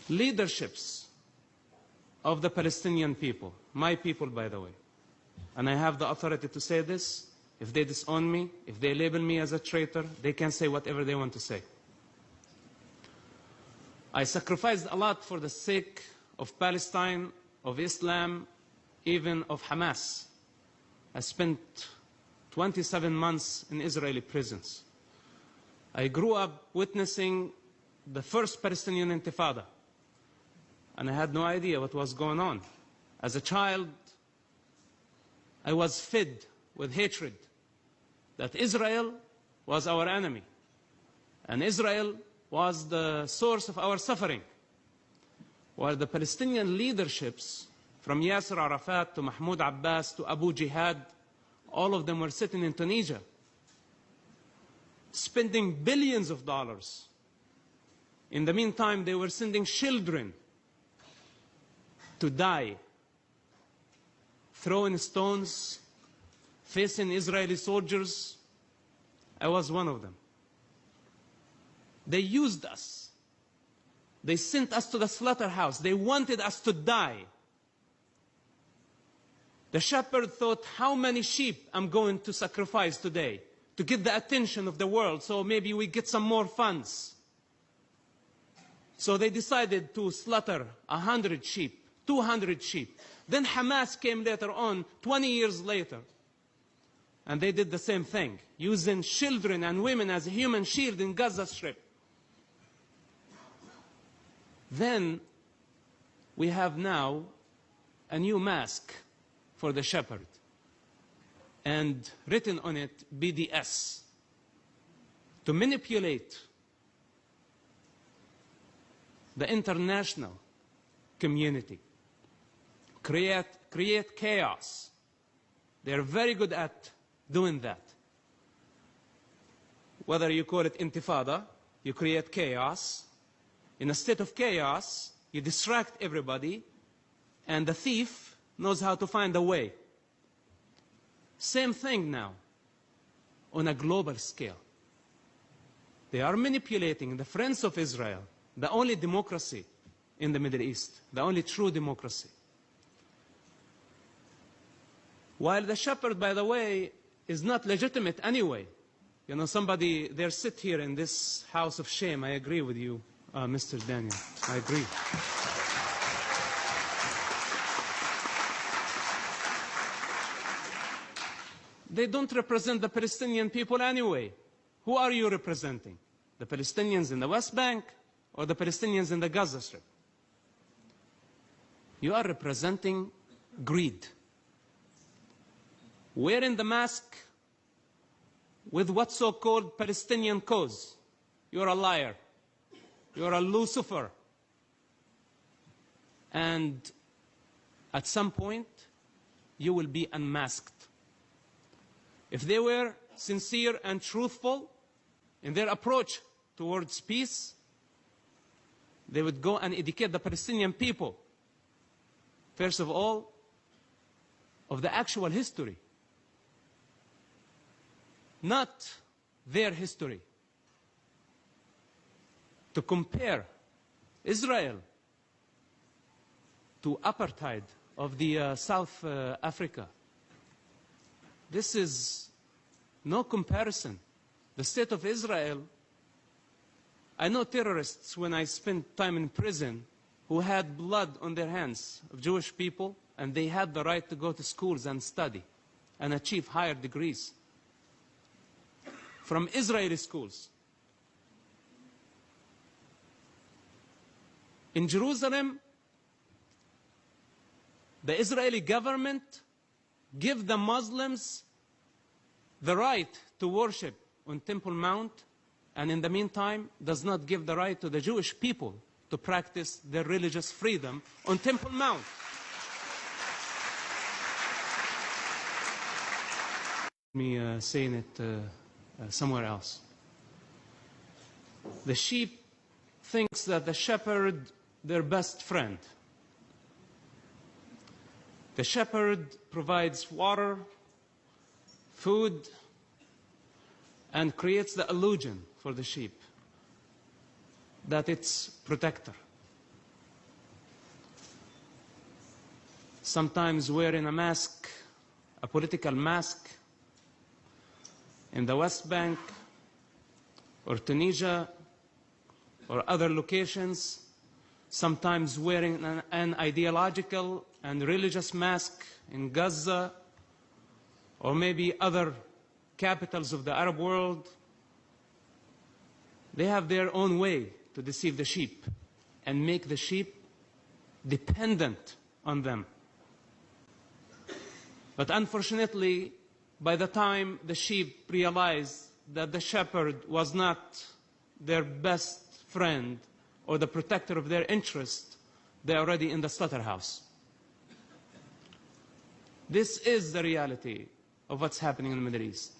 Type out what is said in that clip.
leaderships of the Palestinian people, my people, by the way, and I have the authority to say this. If they disown me, if they label me as a traitor, they can say whatever they want to say. I sacrificed a lot for the sake of Palestine, of Islam, even of Hamas. I spent 27 months in Israeli prisons. I grew up witnessing the first Palestinian Intifada, and I had no idea what was going on. As a child, I was fed with hatred that Israel was our enemy, and Israel was the source of our suffering, while the Palestinian leaderships, from Yasser Arafat to Mahmoud Abbas to Abu Jihad, all of them were sitting in Tunisia, spending billions of dollars. In the meantime, they were sending children to die, throwing stones, facing Israeli soldiers. I was one of them. They used us. They sent us to the slaughterhouse. They wanted us to die. The shepherd thought, how many sheep I'm going to sacrifice today to get the attention of the world, so maybe we get some more funds. So they decided to slaughter 100 sheep, 200 sheep. Then Hamas came later on, 20 years later, and they did the same thing, using children and women as a human shield in Gaza Strip. Then we have now a new mask for the shepherd, and written on it BDS, to manipulate the international community, create chaos. They're very good at doing that. Whether you call it intifada, you create chaos. In a state of chaos, you distract everybody, and the thief knows how to find a way. Same thing now, on a global scale. They are manipulating the friends of Israel, the only democracy in the Middle East, the only true democracy. While the shepherd, by the way, is not legitimate anyway. You know, somebody, they sit here in this house of shame. I agree with you, Mr. Daniel. I agree. They don't represent the Palestinian people anyway. Who are you representing? The Palestinians in the West Bank or the Palestinians in the Gaza Strip? You are representing greed. Wearing the mask with what so-called Palestinian cause. You're a liar. You're a Lucifer. And at some point, you will be unmasked. If they were sincere and truthful in their approach towards peace, they would go and educate the Palestinian people, first of all, of the actual history, not their history. To compare Israel to apartheid of the South Africa, this is no comparison. The state of Israel, I know terrorists when I spent time in prison who had blood on their hands of Jewish people, and they had the right to go to schools and study and achieve higher degrees from Israeli schools. In Jerusalem, the Israeli government give the Muslims the right to worship on Temple Mount, and in the meantime does not give the right to the Jewish people to practice their religious freedom on Temple Mount. Me saying it somewhere else. The sheep thinks that the shepherd, their best friend. The shepherd provides water, food, and creates the illusion for the sheep that it's protector. sometimes wearing a mask, a political mask, in the West Bank or Tunisia or other locations, sometimes wearing an ideological and religious mask in Gaza or maybe other capitals of the Arab world. They have their own way to deceive the sheep and make the sheep dependent on them. But unfortunately, by the time the sheep realized that the shepherd was not their best friend or the protector of their interest, they're already in the slaughterhouse. This is the reality of what's happening in the Middle East.